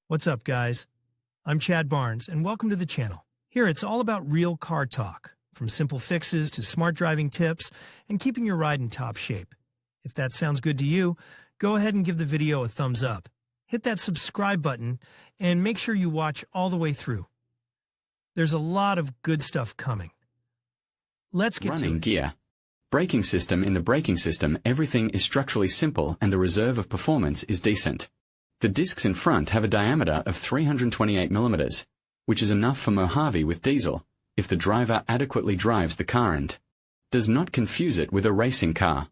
What's up, guys? I'm Chad Barnes, and welcome to the channel. Here, it's all about real car talk, from simple fixes to smart driving tips and keeping your ride in top shape. If that sounds good to you, go ahead and give the video a thumbs up. Hit that subscribe button and make sure you watch all the way through. There's a lot of good stuff coming. Let's get Running to it. gear. Braking system. In the braking system, everything is structurally simple and the reserve of performance is decent. The discs in front have a diameter of 328 mm, which is enough for Mohave with diesel, if the driver adequately drives the car and does not confuse it with a racing car.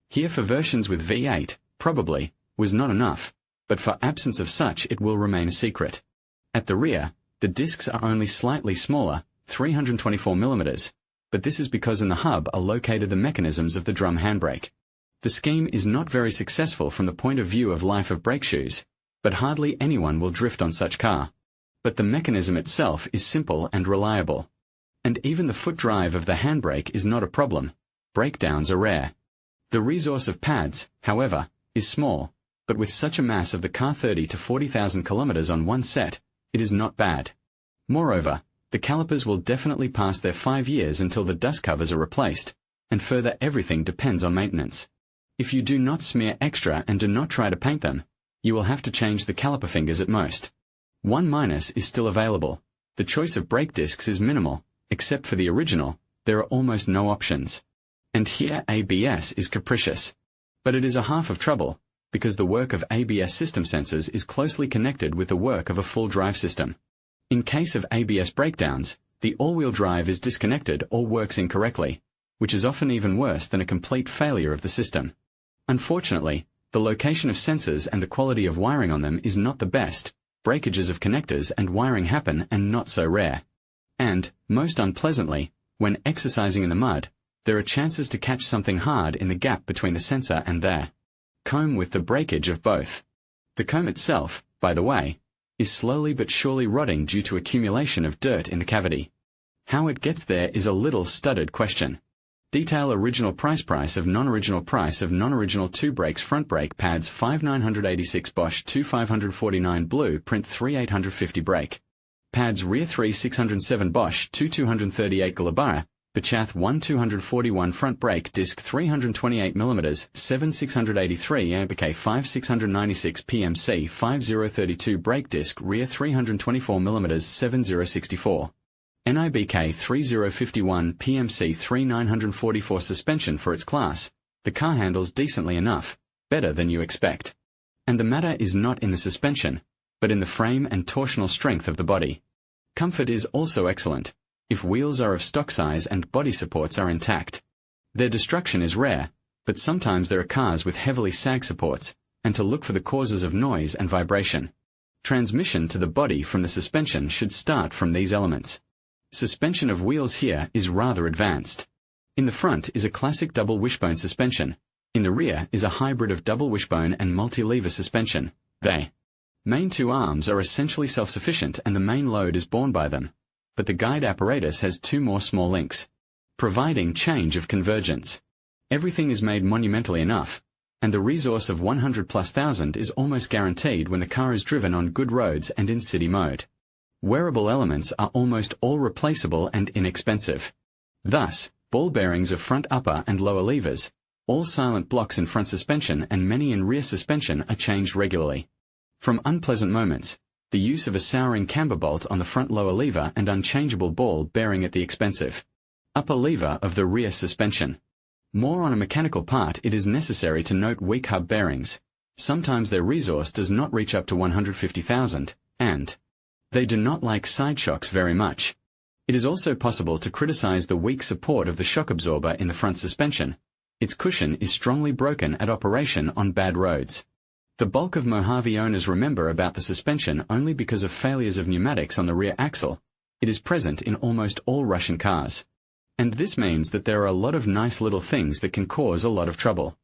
Here for versions with V8, probably, was not enough, but for absence of such it will remain a secret. At the rear, the discs are only slightly smaller, 324 mm, but this is because in the hub are located the mechanisms of the drum handbrake. The scheme is not very successful from the point of view of life of brake shoes, but hardly anyone will drift on such car. But the mechanism itself is simple and reliable. And even the foot drive of the handbrake is not a problem. Breakdowns are rare. The resource of pads, however, is small, but with such a mass of the car 30 to 40,000 kilometers on one set, it is not bad. Moreover, the calipers will definitely pass their 5 years until the dust covers are replaced, and further everything depends on maintenance. If you do not smear extra and do not try to paint them, you will have to change the caliper fingers at most. 1- is still available. The choice of brake discs is minimal, except for the original, there are almost no options. And here ABS is capricious. But it is a half of trouble, because the work of ABS system sensors is closely connected with the work of a full drive system. In case of ABS breakdowns, the all-wheel drive is disconnected or works incorrectly, which is often even worse than a complete failure of the system. Unfortunately, the location of sensors and the quality of wiring on them is not the best. Breakages of connectors and wiring happen and not so rare. And, most unpleasantly, when exercising in the mud, there are chances to catch something hard in the gap between the sensor and their comb with the breakage of both. The comb itself, by the way, is slowly but surely rotting due to accumulation of dirt in the cavity. How it gets there is a little studded question. Detail original price of non-original 2 brakes front brake pads 5986 Bosch 2549 blue print 3850 brake. Pads rear 3607 Bosch 2238 Galabara, Bachath 1241 front brake disc 328 mm 7683 Ambique 5696 PMC 5032 brake disc rear 324 mm 7064. NIBK 3051 PMC 3944 suspension for its class. The car handles decently enough, better than you expect. And the matter is not in the suspension, but in the frame and torsional strength of the body. Comfort is also excellent, if wheels are of stock size and body supports are intact. Their destruction is rare, but sometimes there are cars with heavily sag supports, and to look for the causes of noise and vibration. Transmission to the body from the suspension should start from these elements. Suspension of wheels here is rather advanced. In the front is a classic double wishbone suspension. In the rear is a hybrid of double wishbone and multi-lever suspension. They main two arms are essentially self-sufficient and the main load is borne by them. But the guide apparatus has two more small links, providing change of convergence. Everything is made monumentally enough, and the resource of 100,000+ is almost guaranteed when the car is driven on good roads and in city mode. Wearable elements are almost all replaceable and inexpensive. Thus, ball bearings of front upper and lower levers, all silent blocks in front suspension and many in rear suspension are changed regularly. From unpleasant moments, the use of a souring camber bolt on the front lower lever and unchangeable ball bearing at the expensive upper lever of the rear suspension. More on a mechanical part, it is necessary to note weak hub bearings. Sometimes their resource does not reach up to 150,000, and they do not like side shocks very much. It is also possible to criticize the weak support of the shock absorber in the front suspension. Its cushion is strongly broken at operation on bad roads. The bulk of Mohave owners remember about the suspension only because of failures of pneumatics on the rear axle. It is present in almost all Russian cars. And this means that there are a lot of nice little things that can cause a lot of trouble.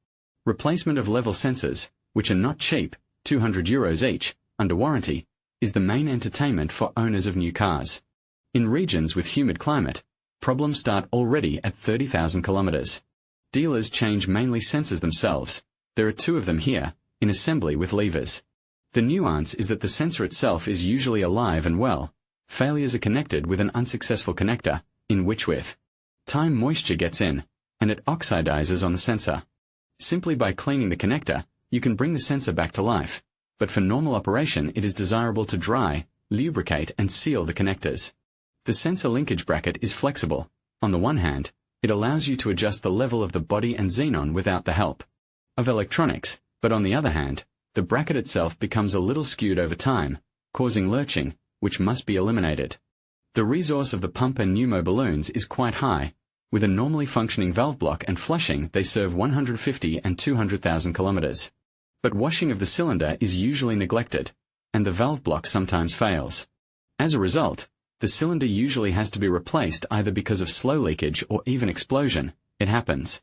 Replacement of level sensors, which are not cheap, €200 each, under warranty, is the main entertainment for owners of new cars. In regions with humid climate, problems start already at 30,000 kilometers. Dealers change mainly sensors themselves. There are two of them here, in assembly with levers. The nuance is that the sensor itself is usually alive and well. Failures are connected with an unsuccessful connector, in which with time moisture gets in, and it oxidizes on the sensor. Simply by cleaning the connector, you can bring the sensor back to life, but for normal operation it is desirable to dry, lubricate and seal the connectors. The sensor linkage bracket is flexible. On the one hand, it allows you to adjust the level of the body and xenon without the help of electronics, but on the other hand, the bracket itself becomes a little skewed over time, causing lurching, which must be eliminated. The resource of the pump and pneumo balloons is quite high. With a normally functioning valve block and flushing, they serve 150 and 200,000 kilometers. But washing of the cylinder is usually neglected, and the valve block sometimes fails. As a result, the cylinder usually has to be replaced either because of slow leakage or even explosion. It happens.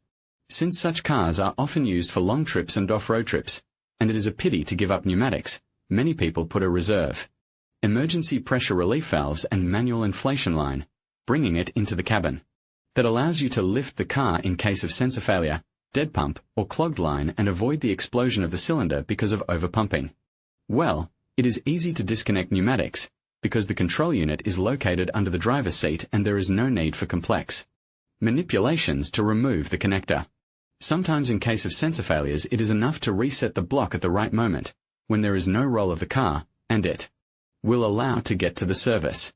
Since such cars are often used for long trips and off-road trips, and it is a pity to give up pneumatics, many people put a reserve emergency pressure relief valves and manual inflation line, bringing it into the cabin. That allows you to lift the car in case of sensor failure, dead pump, or clogged line and avoid the explosion of the cylinder because of overpumping. Well, it is easy to disconnect pneumatics, because the control unit is located under the driver's seat and there is no need for complex manipulations to remove the connector. Sometimes in case of sensor failures it is enough to reset the block at the right moment, when there is no roll of the car, and it will allow to get to the service.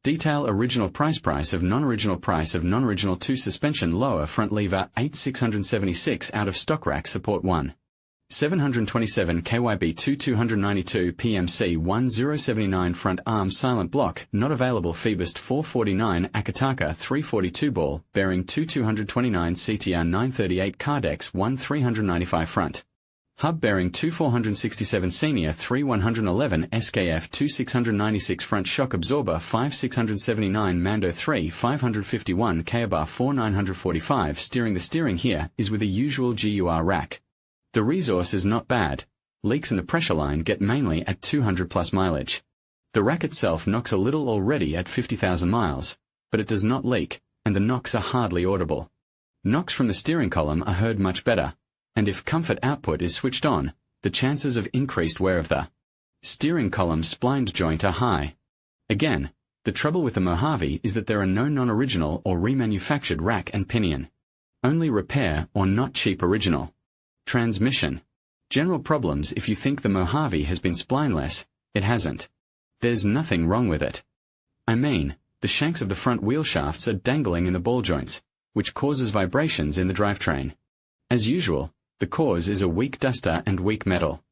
Detail original price of non-original 2 suspension lower front lever 8676 out of stock rack support 1. 727 KYB 2292 PMC 1079 front arm silent block not available Phoebus 449 Akataka 342 ball bearing 2229 CTR 938 Cardex 1395 front. Hub bearing 2467 senior 3111 SKF 2696 front shock absorber 5679 Mando 3 551 Kabar 4945 steering. The steering here is with a usual GUR rack. The resource is not bad. Leaks in the pressure line get mainly at 200 plus mileage. The rack itself knocks a little already at 50,000 miles, but it does not leak, and the knocks are hardly audible. Knocks from the steering column are heard much better, and if comfort output is switched on, the chances of increased wear of the steering column splined joint are high. Again, the trouble with the Mohave is that there are no non-original or remanufactured rack and pinion. Only repair or not cheap original. Transmission. General problems. If you think the Mohave has been splineless, it hasn't. There's nothing wrong with it. I mean, the shanks of the front wheel shafts are dangling in the ball joints, which causes vibrations in the drivetrain. As usual, the cause is a weak duster and weak metal.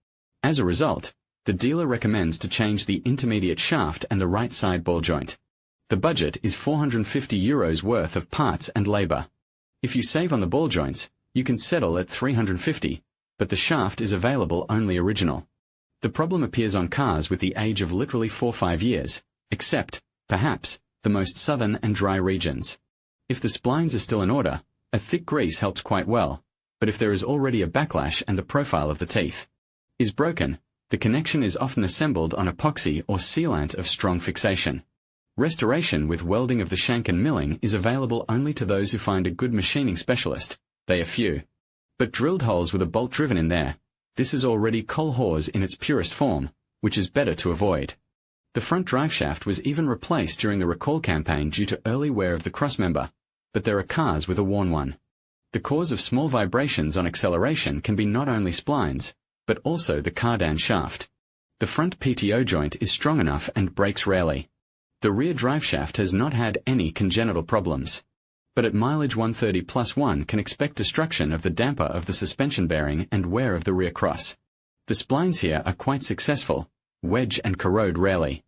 As a result, the dealer recommends to change the intermediate shaft and the right side ball joint. The budget is €450 worth of parts and labor. If you save on the ball joints, you can settle at $350, but the shaft is available only original. The problem appears on cars with the age of literally 4-5 years, except, perhaps, the most southern and dry regions. If the splines are still in order, a thick grease helps quite well, but if there is already a backlash and the profile of the teeth is broken, the connection is often assembled on epoxy or sealant of strong fixation. Restoration with welding of the shank and milling is available only to those who find a good machining specialist. They are few. But drilled holes with a bolt driven in there, this is already coal hose in its purest form, which is better to avoid. The front driveshaft was even replaced during the recall campaign due to early wear of the crossmember, but there are cars with a worn one. The cause of small vibrations on acceleration can be not only splines, but also the cardan shaft. The front PTO joint is strong enough and breaks rarely. The rear driveshaft has not had any congenital problems. But at mileage 130 plus 1 can expect destruction of the damper of the suspension bearing and wear of the rear cross. The splines here are quite successful, wedge and corrode rarely.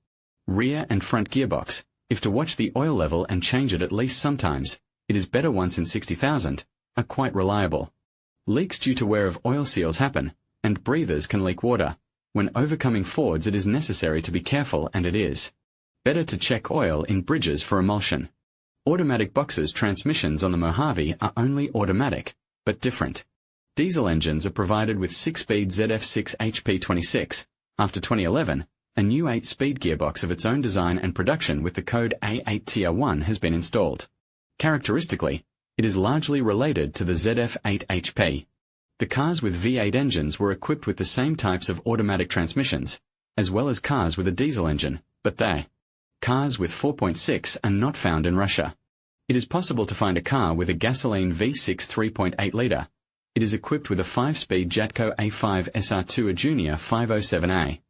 Rear and front gearbox, if to watch the oil level and change it at least sometimes, it is better once in 60,000, are quite reliable. Leaks due to wear of oil seals happen, and breathers can leak water. When overcoming Fords it is necessary to be careful, and it is better to check oil in bridges for emulsion. Automatic boxes transmissions on the Mohave are only automatic, but different. Diesel engines are provided with 6-speed ZF6 HP26. After 2011, a new 8-speed gearbox of its own design and production with the code A8TR1 has been installed. Characteristically, it is largely related to the ZF8 HP. The cars with V8 engines were equipped with the same types of automatic transmissions, as well as cars with a diesel engine, but cars with 4.6 are not found in Russia. It is possible to find a car with a gasoline V6 3.8-litre. It is equipped with a 5-speed Jatco A5 SR2 a Junior 507A.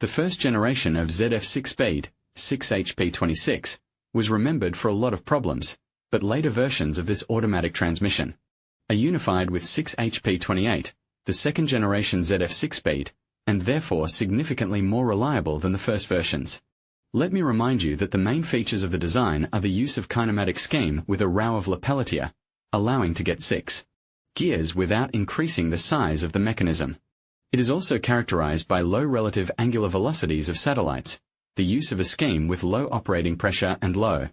The first generation of ZF 6-speed, 6HP26, was remembered for a lot of problems, but later versions of this automatic transmission are unified with 6HP28, the second generation ZF 6-speed, and therefore significantly more reliable than the first versions. Let me remind you that the main features of the design are the use of kinematic scheme with a row of Lapelletier, allowing to get 6 gears without increasing the size of the mechanism. It is also characterized by low relative angular velocities of satellites, the use of a scheme with low operating pressure and low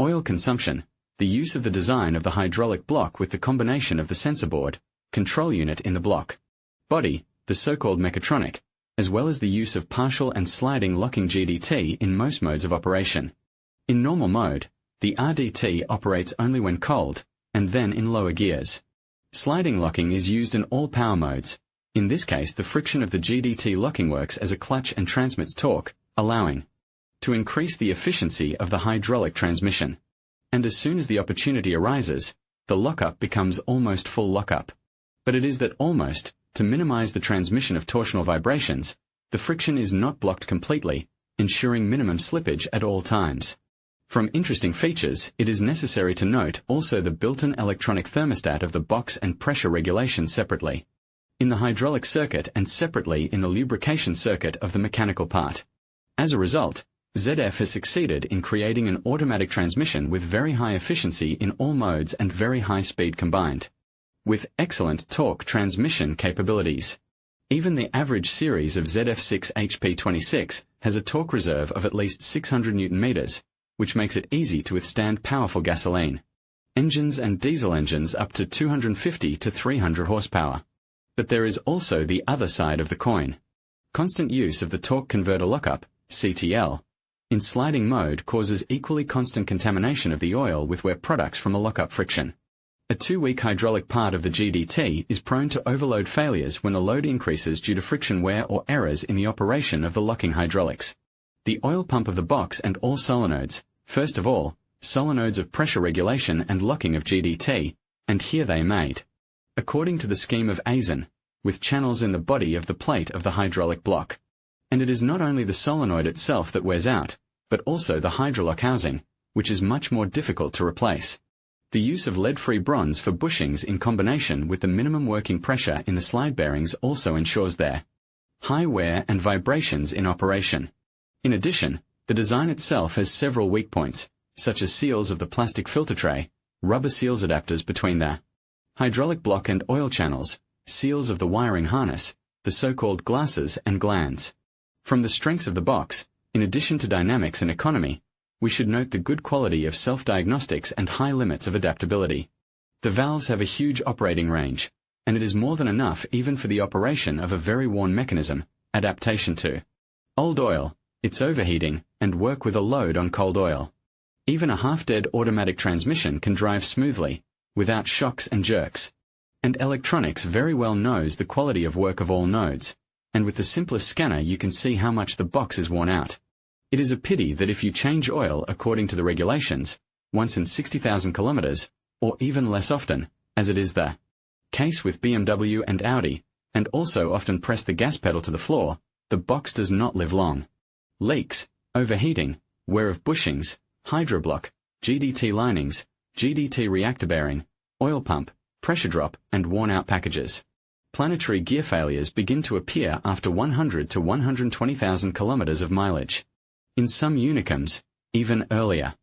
oil consumption, the use of the design of the hydraulic block with the combination of the sensor board, control unit in the block body, the so-called mechatronic, as well as the use of partial and sliding locking GDT in most modes of operation. In normal mode, the RDT operates only when cold, and then in lower gears. Sliding locking is used in all power modes. In this case, the friction of the GDT locking works as a clutch and transmits torque, allowing to increase the efficiency of the hydraulic transmission. And as soon as the opportunity arises, the lockup becomes almost full lockup. But it is that almost, to minimize the transmission of torsional vibrations, the friction is not blocked completely, ensuring minimum slippage at all times. From interesting features, it is necessary to note also the built-in electronic thermostat of the box and pressure regulation separately in the hydraulic circuit and separately in the lubrication circuit of the mechanical part. As a result, ZF has succeeded in creating an automatic transmission with very high efficiency in all modes and very high speed combined, with excellent torque transmission capabilities. Even the average series of ZF6 HP26 has a torque reserve of at least 600 Nm, which makes it easy to withstand powerful gasoline engines and diesel engines up to 250 to 300 horsepower. But there is also the other side of the coin. Constant use of the torque converter lockup, CTL, in sliding mode causes equally constant contamination of the oil with wear products from a lockup friction. A too-weak hydraulic part of the GDT is prone to overload failures when the load increases due to friction wear or errors in the operation of the locking hydraulics. The oil pump of the box and all solenoids, first of all, solenoids of pressure regulation and locking of GDT, and here they are made according to the scheme of Aizen, with channels in the body of the plate of the hydraulic block. And it is not only the solenoid itself that wears out, but also the hydrolock housing, which is much more difficult to replace. The use of lead-free bronze for bushings in combination with the minimum working pressure in the slide bearings also ensures their high wear and vibrations in operation. In addition, the design itself has several weak points, such as seals of the plastic filter tray, rubber seals adapters between the hydraulic block and oil channels, seals of the wiring harness, the so-called glasses and glands. From the strengths of the box, in addition to dynamics and economy, we should note the good quality of self-diagnostics and high limits of adaptability. The valves have a huge operating range, and it is more than enough even for the operation of a very worn mechanism, adaptation to old oil, its overheating, and work with a load on cold oil. Even a half-dead automatic transmission can drive smoothly, without shocks and jerks. And electronics very well knows the quality of work of all nodes, and with the simplest scanner you can see how much the box is worn out. It is a pity that if you change oil according to the regulations, once in 60,000 kilometers, or even less often, as it is the case with BMW and Audi, and also often press the gas pedal to the floor, the box does not live long. Leaks, overheating, wear of bushings, hydroblock, GDT linings, GDT reactor bearing, oil pump, pressure drop, and worn-out packages. Planetary gear failures begin to appear after 100 to 120,000 kilometers of mileage. In some Unicums, even earlier.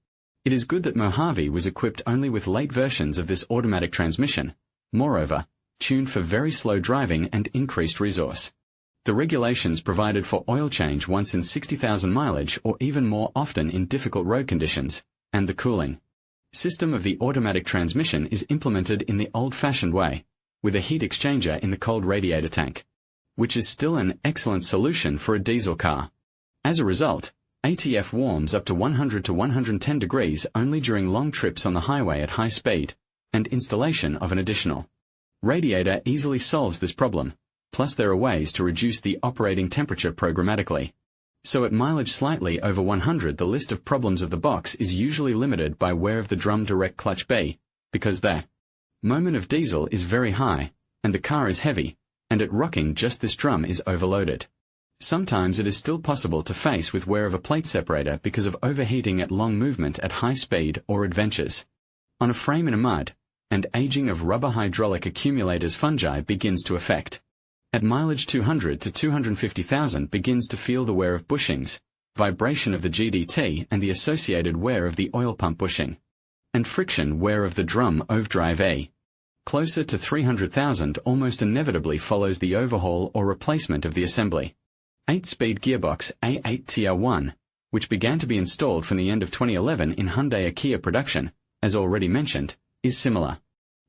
It is good that Mohave was equipped only with late versions of this automatic transmission, moreover, tuned for very slow driving and increased resource. The regulations provided for oil change once in 60,000 mileage or even more often in difficult road conditions, and the cooling system of the automatic transmission is implemented in the old-fashioned way, with a heat exchanger in the cold radiator tank, which is still an excellent solution for a diesel car. As a result, ATF warms up to 100 to 110 degrees only during long trips on the highway at high speed, and installation of an additional Radiator easily solves this problem, plus there are ways to reduce the operating temperature programmatically. So at mileage slightly over 100, the list of problems of the box is usually limited by wear of the drum direct clutch B, because the moment of diesel is very high, and the car is heavy, and at rocking just this drum is overloaded. Sometimes it is still possible to face with wear of a plate separator because of overheating at long movement at high speed or adventures. On a frame in a mud, and aging of rubber hydraulic accumulators fungi begins to affect. At mileage 200 to 250,000 begins to feel the wear of bushings, vibration of the GDT and the associated wear of the oil pump bushing, and friction wear of the drum overdrive A. Closer to 300,000 almost inevitably follows the overhaul or replacement of the assembly. 8-speed gearbox A8 TR1, which began to be installed from the end of 2011 in Hyundai and Kia production, as already mentioned, is similar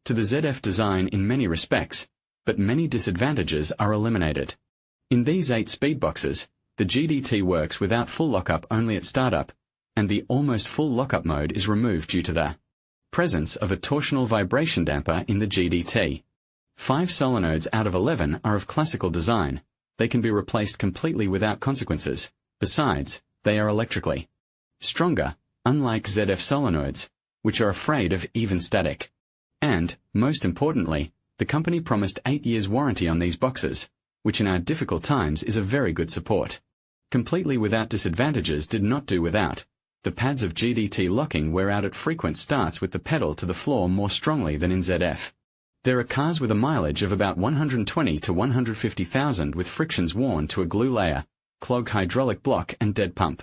to the ZF design in many respects, but many disadvantages are eliminated. In these 8-speed boxes, the GDT works without full lockup only at startup, and the almost full lockup mode is removed due to the presence of a torsional vibration damper in the GDT. 5 solenoids out of 11 are of classical design. They can be replaced completely without consequences. Besides, they are electrically stronger, unlike ZF solenoids, which are afraid of even static. And, most importantly, the company promised 8 years warranty on these boxes, which in our difficult times is a very good support. Completely without disadvantages did not do without. The pads of GDT locking wear out at frequent starts with the pedal to the floor more strongly than in ZF. There are cars with a mileage of about 120 to 150,000 with frictions worn to a glue layer, clog hydraulic block and dead pump.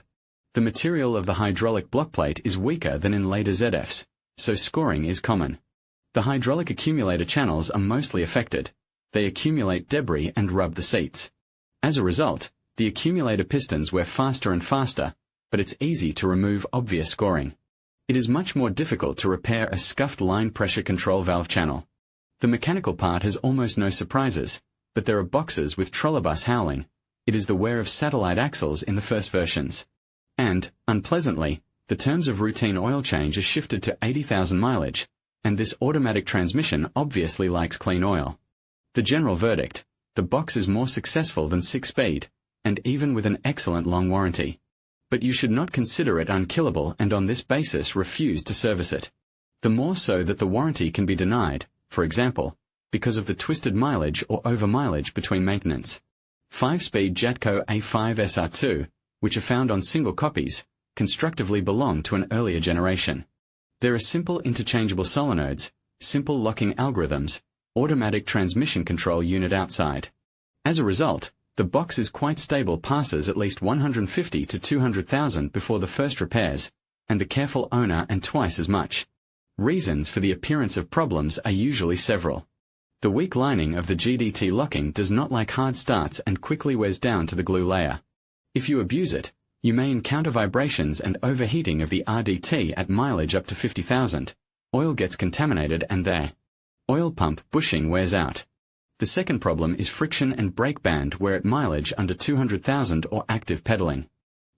The material of the hydraulic block plate is weaker than in later ZFs, so scoring is common. The hydraulic accumulator channels are mostly affected. They accumulate debris and rub the seats. As a result, the accumulator pistons wear faster and faster, but it's easy to remove obvious scoring. It is much more difficult to repair a scuffed line pressure control valve channel. The mechanical part has almost no surprises, but there are boxes with trolleybus howling. It is the wear of satellite axles in the first versions. And, unpleasantly, the terms of routine oil change are shifted to 80,000 mileage, and this automatic transmission obviously likes clean oil. The general verdict: the box is more successful than 6-speed, and even with an excellent long warranty. But you should not consider it unkillable and on this basis refuse to service it. The more so that the warranty can be denied, for example, because of the twisted mileage or over mileage between maintenance. 5-speed Jatco A5 SR2, which are found on single copies, constructively belong to an earlier generation. There are simple interchangeable solenoids, simple locking algorithms, automatic transmission control unit outside. As a result, the box is quite stable, passes at least 150 to 200,000 before the first repairs, and the careful owner and twice as much. Reasons for the appearance of problems are usually several. The weak lining of the GDT locking does not like hard starts and quickly wears down to the glue layer. If you abuse it, you may encounter vibrations and overheating of the RDT at mileage up to 50,000. Oil gets contaminated and the oil pump bushing wears out. The second problem is friction and brake band wear at mileage under 200,000 or active pedaling.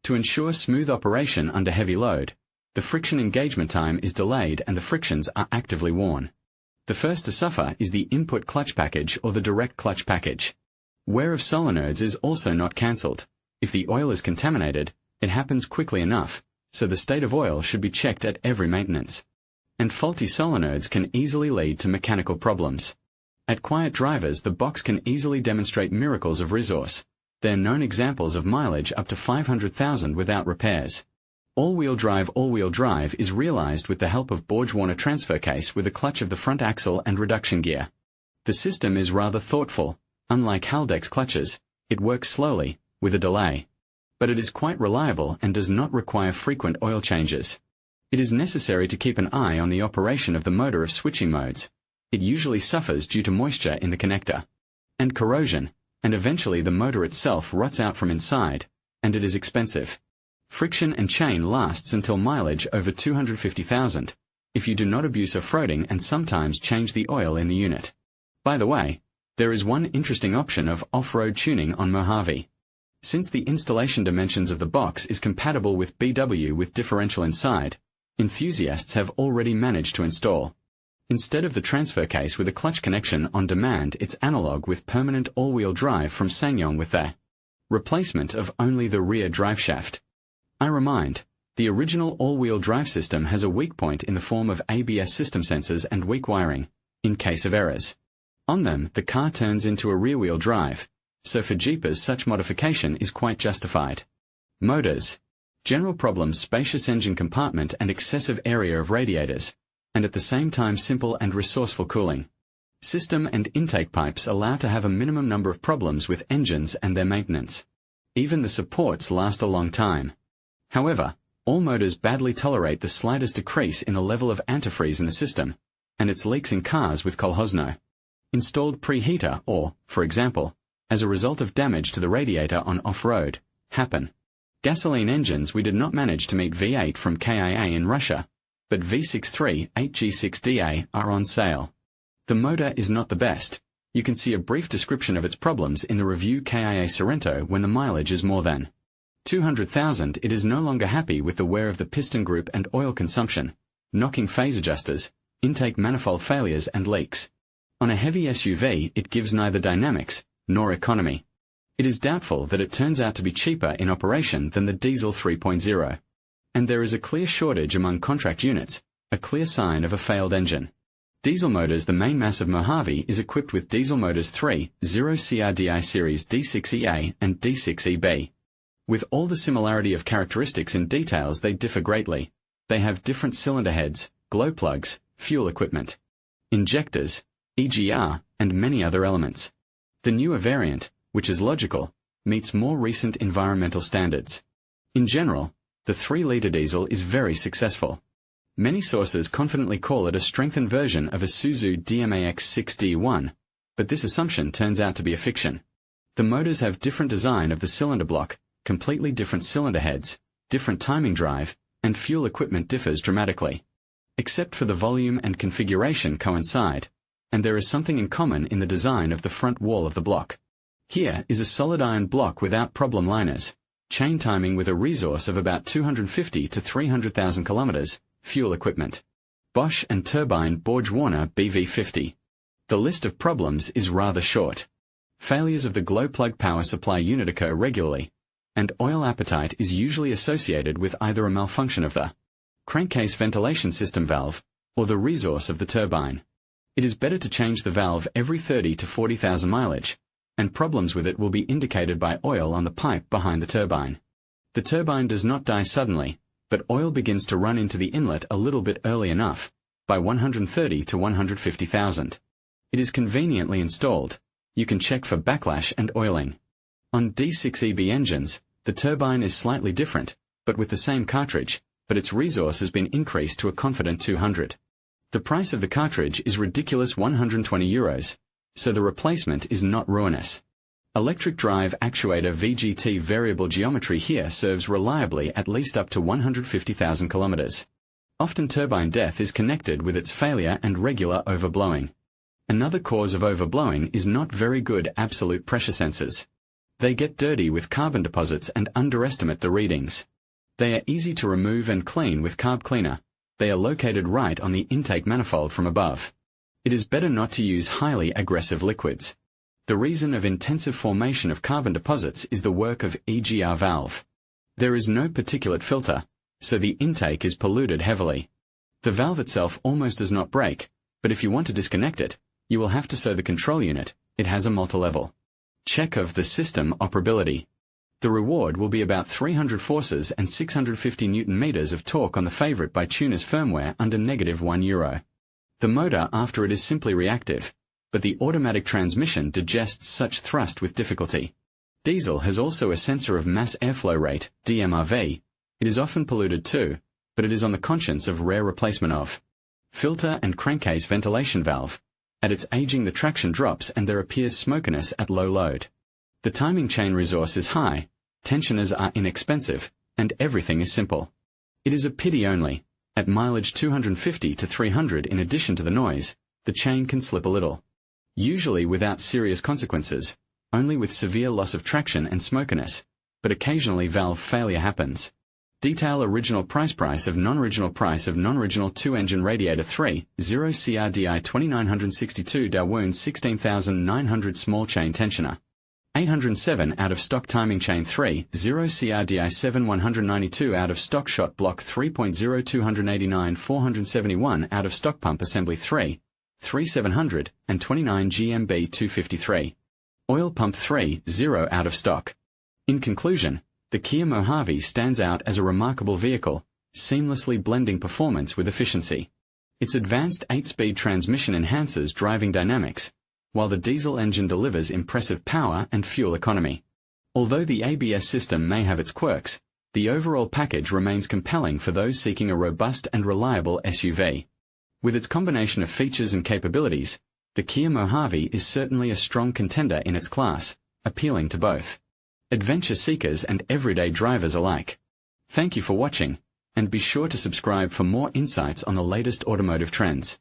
To ensure smooth operation under heavy load, the friction engagement time is delayed and the frictions are actively worn. The first to suffer is the input clutch package or the direct clutch package. Wear of solenoids is also not cancelled. If the oil is contaminated, it happens quickly enough, so the state of oil should be checked at every maintenance. And faulty solenoids can easily lead to mechanical problems. At quiet drivers, the box can easily demonstrate miracles of resource. There are known examples of mileage up to 500,000 without repairs. All-wheel drive is realized with the help of Borg-Warner transfer case with a clutch of the front axle and reduction gear. The system is rather thoughtful. Unlike Haldex clutches, it works slowly, with a delay. But it is quite reliable and does not require frequent oil changes. It is necessary to keep an eye on the operation of the motor of switching modes. It usually suffers due to moisture in the connector and corrosion, and eventually the motor itself rots out from inside, and it is expensive. Friction and chain lasts until mileage over 250,000, if you do not abuse off-roading and sometimes change the oil in the unit. By the way, there is one interesting option of off-road tuning on Mohave. Since the installation dimensions of the box is compatible with BW with differential inside, enthusiasts have already managed to install Instead of the transfer case with a clutch connection on demand, it's analog with permanent all-wheel drive from SsangYong with their replacement of only the rear driveshaft. I remind, the original all-wheel drive system has a weak point in the form of ABS system sensors and weak wiring, in case of errors. On them, the car turns into a rear-wheel drive, so for Jeepers such modification is quite justified. Motors. General problems: spacious engine compartment and excessive area of radiators, and at the same time simple and resourceful cooling. System and intake pipes allow to have a minimum number of problems with engines and their maintenance. Even the supports last a long time. However, all motors badly tolerate the slightest decrease in the level of antifreeze in the system, and its leaks in cars with kolhozno installed preheater or, for example, as a result of damage to the radiator on off-road, happen. Gasoline engines we did not manage to meet V8 from KIA in Russia, but V6.3 8G6DA are on sale. The motor is not the best. You can see a brief description of its problems in the review KIA Sorrento. When the mileage is more than 200,000, it is no longer happy with the wear of the piston group and oil consumption, knocking phase adjusters, intake manifold failures and leaks. On a heavy SUV, it gives neither dynamics nor economy. It is doubtful that it turns out to be cheaper in operation than the diesel 3.0. And there is a clear shortage among contract units, a clear sign of a failed engine. Diesel motors. The main mass of Mohave is equipped with diesel motors 3.0 CRDI series D6EA and D6EB. With all the similarity of characteristics in details, they differ greatly. They have different cylinder heads, glow plugs, fuel equipment, injectors, EGR, and many other elements. The newer variant, which is logical, meets more recent environmental standards. In general, the 3-liter diesel is very successful. Many sources confidently call it a strengthened version of a Isuzu DMAX6D1, but this assumption turns out to be a fiction. The motors have different design of the cylinder block, completely different cylinder heads, different timing drive, and fuel equipment differs dramatically. Except for the volume and configuration coincide, and there is something in common in the design of the front wall of the block. Here is a solid iron block without problem liners, chain timing with a resource of about 250 to 300,000 kilometers, fuel equipment. Bosch and turbine Borg-Warner BV50. The list of problems is rather short. Failures of the glow plug power supply unit occur regularly, and oil appetite is usually associated with either a malfunction of the crankcase ventilation system valve or the resource of the turbine. It is better to change the valve every 30 to 40,000 mileage, and problems with it will be indicated by oil on the pipe behind the turbine. The turbine does not die suddenly, but oil begins to run into the inlet a little bit early enough, by 130 to 150,000. It is conveniently installed. You can check for backlash and oiling. On D6EB engines, the turbine is slightly different, but with the same cartridge, but its resource has been increased to a confident 200. The price of the cartridge is ridiculous €120, so the replacement is not ruinous. Electric drive actuator VGT variable geometry here serves reliably at least up to 150,000 kilometers. Often turbine death is connected with its failure and regular overblowing. Another cause of overblowing is not very good absolute pressure sensors. They get dirty with carbon deposits and underestimate the readings. They are easy to remove and clean with carb cleaner. They are located right on the intake manifold from above. It is better not to use highly aggressive liquids. The reason of intensive formation of carbon deposits is the work of EGR valve. There is no particulate filter, so the intake is polluted heavily. The valve itself almost does not break, but if you want to disconnect it, you will have to sew the control unit. It has a multi-level check of the system operability. The reward will be about 300 forces and 650 Newton-meters of torque on the favorite by tuners firmware under -€1. The motor after it is simply reactive, but the automatic transmission digests such thrust with difficulty. Diesel has also a sensor of mass airflow rate, DMRV. It is often polluted too, but it is on the conscience of rare replacement of filter and crankcase ventilation valve. At its aging the traction drops and there appears smokiness at low load. The timing chain resource is high, tensioners are inexpensive, and everything is simple. It is a pity only, at mileage 250 to 300 in addition to the noise, the chain can slip a little. Usually without serious consequences, only with severe loss of traction and smokiness, but occasionally valve failure happens. Detail original price of non-original 2-engine radiator 3, 0 CRDI 2962 Dawoon 16900 small chain tensioner. 807 out of stock timing chain 3, 0 CRDI 7192 out of stock shot block 3.0 289 471 out of stock pump assembly 3, 3700, and 29 GMB 253. Oil pump 3, 0 out of stock. In conclusion, the Kia Mohave stands out as a remarkable vehicle, seamlessly blending performance with efficiency. Its advanced 8-speed transmission enhances driving dynamics, while the diesel engine delivers impressive power and fuel economy. Although the ABS system may have its quirks, the overall package remains compelling for those seeking a robust and reliable SUV. With its combination of features and capabilities, the Kia Mohave is certainly a strong contender in its class, appealing to both adventure seekers and everyday drivers alike. Thank you for watching, and be sure to subscribe for more insights on the latest automotive trends.